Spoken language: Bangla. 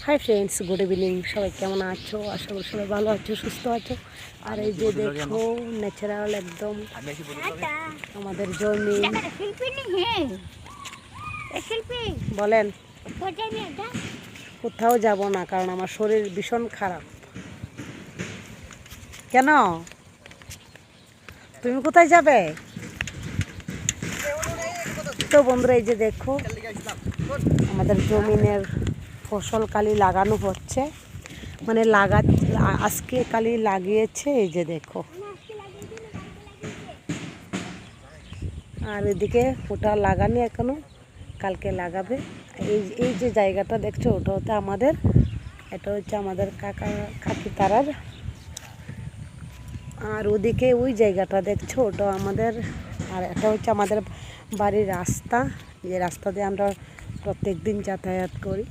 Hi friends, good evening. সবাই কেমন আছো? আশা করি সবাই ভালো আছো, সুস্থ আছো। আর এই যে দেখো ন্যাচারাল একদম আমাদের জমি। বলেন, কোথাও যাব না, কারণ আমার শরীর ভীষণ খারাপ। কেন? তুমি কোথায় যাবে? তো বন্ধুরা, এই যে দেখো আমাদের জমিনের ফসল কালি লাগানো হচ্ছে, মানে আজকে কালি লাগিয়েছে। এই যে দেখো, আর এদিকে ওটা লাগানি এখনো, কালকে লাগাবে। এই যে জায়গাটা দেখছো, এটা হচ্ছে আমাদের কাকি তারার। আর ওদিকে ওই জায়গাটা দেখছো, ওটা আমাদের। আর এটা হচ্ছে আমাদের বাড়ির রাস্তা, যে রাস্তা দিয়ে আমরা প্রত্যেক দিন যাতায়াত করি।